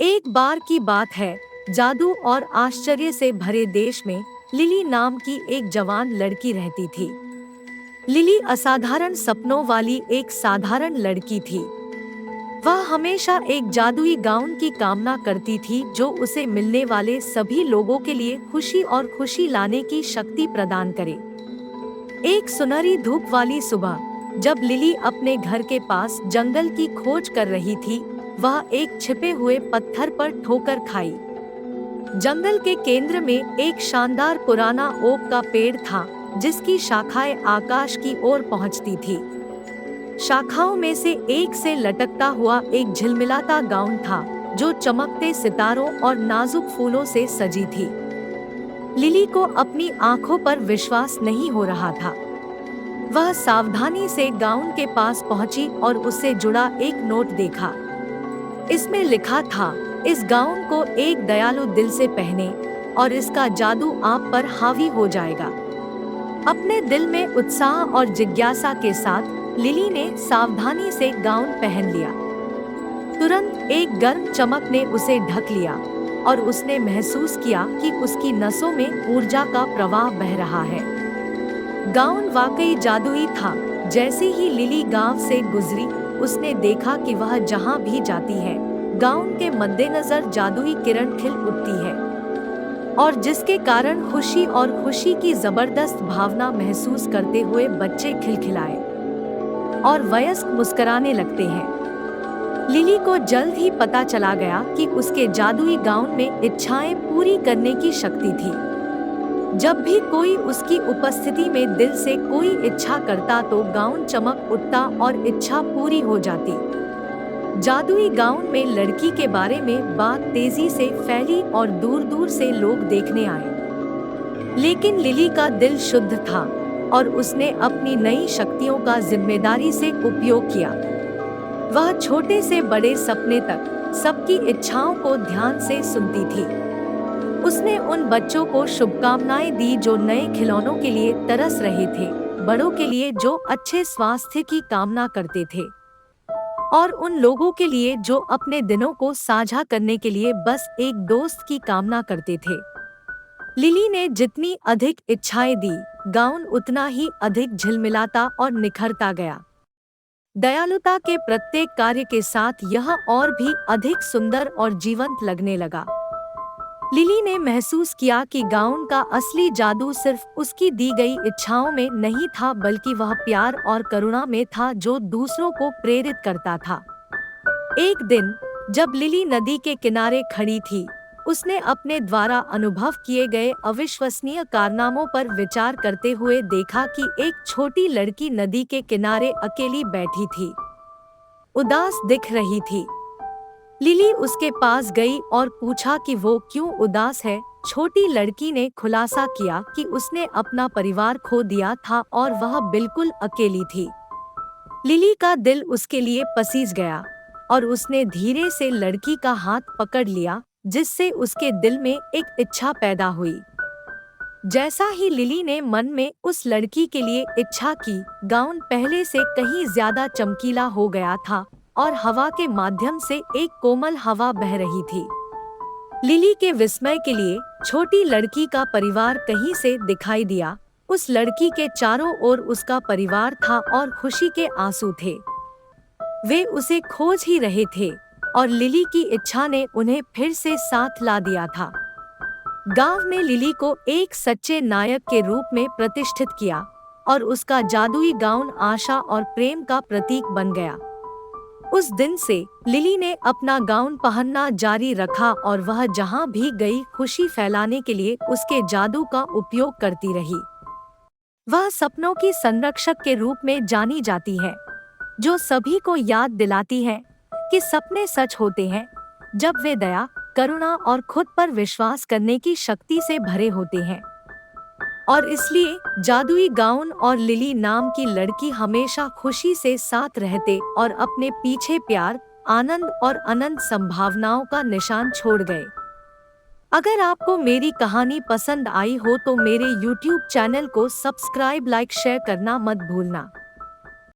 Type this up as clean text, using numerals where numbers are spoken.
एक बार की बात है, जादू और आश्चर्य से भरे देश में लिली नाम की एक जवान लड़की रहती थी। लिली असाधारण सपनों वाली एक साधारण लड़की थी। वह हमेशा एक जादुई गाउन की कामना करती थी जो उसे मिलने वाले सभी लोगों के लिए खुशी और खुशी लाने की शक्ति प्रदान करे। एक सुनहरी धूप वाली सुबह, जब लिली अपने घर के पास जंगल की खोज कर रही थी, वह एक छिपे हुए पत्थर पर ठोकर खाई। जंगल के केंद्र में एक शानदार पुराना ओक का पेड़ था, जिसकी शाखाएं आकाश की ओर पहुंचती थी। शाखाओं में से एक से लटकता हुआ एक झिलमिलाता गाउन था, जो चमकते सितारों और नाजुक फूलों से सजी थी। लिली को अपनी आंखों पर विश्वास नहीं हो रहा था। वह सावधानी से गाउन के पास पहुंची और उससे जुड़ा एक नोट देखा। इसमें लिखा था, इस गाउन को एक दयालु दिल से पहने और इसका जादू आप पर हावी हो जाएगा। अपने दिल में उत्साह और जिज्ञासा के साथ लिली ने सावधानी से गाउन पहन लिया। तुरंत एक गर्म चमक ने उसे ढक लिया और उसने महसूस किया कि उसकी नसों में ऊर्जा का प्रवाह बह रहा है। गाउन वाकई जादुई था। जैसे ही लिली गांव से गुजरी, उसने देखा कि वह जहां भी जाती है, गाउन के मद्देनजर जादुई किरण खिल उठती है, और जिसके कारण खुशी और खुशी की जबरदस्त भावना महसूस करते हुए बच्चे खिलखिलाए और वयस्क मुस्कुराने लगते हैं। लिली को जल्द ही पता चला गया कि उसके जादुई गाउन में इच्छाएं पूरी करने की शक्ति थी। जब भी कोई उसकी उपस्थिति में दिल से कोई इच्छा करता तो गाउन चमक उठता और इच्छा पूरी हो जाती। जादुई गाउन में लड़की के बारे में बात तेजी से फैली और दूर दूर से लोग देखने आए। लेकिन लिली का दिल शुद्ध था और उसने अपनी नई शक्तियों का जिम्मेदारी से उपयोग किया। वह छोटे से बड़े सपने तक सबकी इच्छाओं को ध्यान से सुनती थी। उसने उन बच्चों को शुभकामनाएं दी जो नए खिलौनों के लिए तरस रहे थे, बड़ों के लिए जो अच्छे स्वास्थ्य की कामना करते थे, और उन लोगों के लिए जो अपने दिनों को साझा करने के लिए बस एक दोस्त की कामना करते थे। लिली ने जितनी अधिक इच्छाएं दी, गाउन उतना ही अधिक झिलमिलाता और निखरता गया। दयालुता के प्रत्येक कार्य के साथ यह और भी अधिक सुंदर और जीवंत लगने लगा। लिली ने महसूस किया कि गाउन का असली जादू सिर्फ उसकी दी गई इच्छाओं में नहीं था, बल्कि वह प्यार और करुणा में था जो दूसरों को प्रेरित करता था। एक दिन, जब लिली नदी के किनारे खड़ी थी, उसने अपने द्वारा अनुभव किए गए अविश्वसनीय कारनामों पर विचार करते हुए देखा कि एक छोटी लड़की नदी के किनारे अकेली बैठी थी, उदास दिख रही थी। लिली उसके पास गई और पूछा कि वो क्यों उदास है। छोटी लड़की ने खुलासा किया कि उसने अपना परिवार खो दिया था और वह बिल्कुल अकेली थी। लिली का दिल उसके लिए पसीज गया और उसने धीरे से लड़की का हाथ पकड़ लिया, जिससे उसके दिल में एक इच्छा पैदा हुई। जैसा ही लिली ने मन में उस लड़की के लिए इच्छा की, गाउन पहले से कहीं ज्यादा चमकीला हो गया था और हवा के माध्यम से एक कोमल हवा बह रही थी। लिली के विस्मय के लिए छोटी लड़की का परिवार कहीं से दिखाई दिया। उस लड़की के चारों ओर उसका परिवार था और खुशी के आंसू थे। वे उसे खोज ही रहे थे और लिली की इच्छा ने उन्हें फिर से साथ ला दिया था। गांव में लिली को एक सच्चे नायक के रूप में प्रतिष्ठित किया और उसका जादुई गाउन आशा और प्रेम का प्रतीक बन गया। उस दिन से लिली ने अपना गाउन पहनना जारी रखा और वह जहां भी गई खुशी फैलाने के लिए उसके जादू का उपयोग करती रही। वह सपनों की संरक्षक के रूप में जानी जाती है, जो सभी को याद दिलाती है कि सपने सच होते हैं जब वे दया, करुणा और खुद पर विश्वास करने की शक्ति से भरे होते हैं। और इसलिए जादुई गाउन और लिली नाम की लड़की हमेशा खुशी से साथ रहते और अपने पीछे प्यार, आनंद और अनंत संभावनाओं का निशान छोड़ गए। अगर आपको मेरी कहानी पसंद आई हो तो मेरे YouTube चैनल को सब्सक्राइब, लाइक, शेयर करना मत भूलना।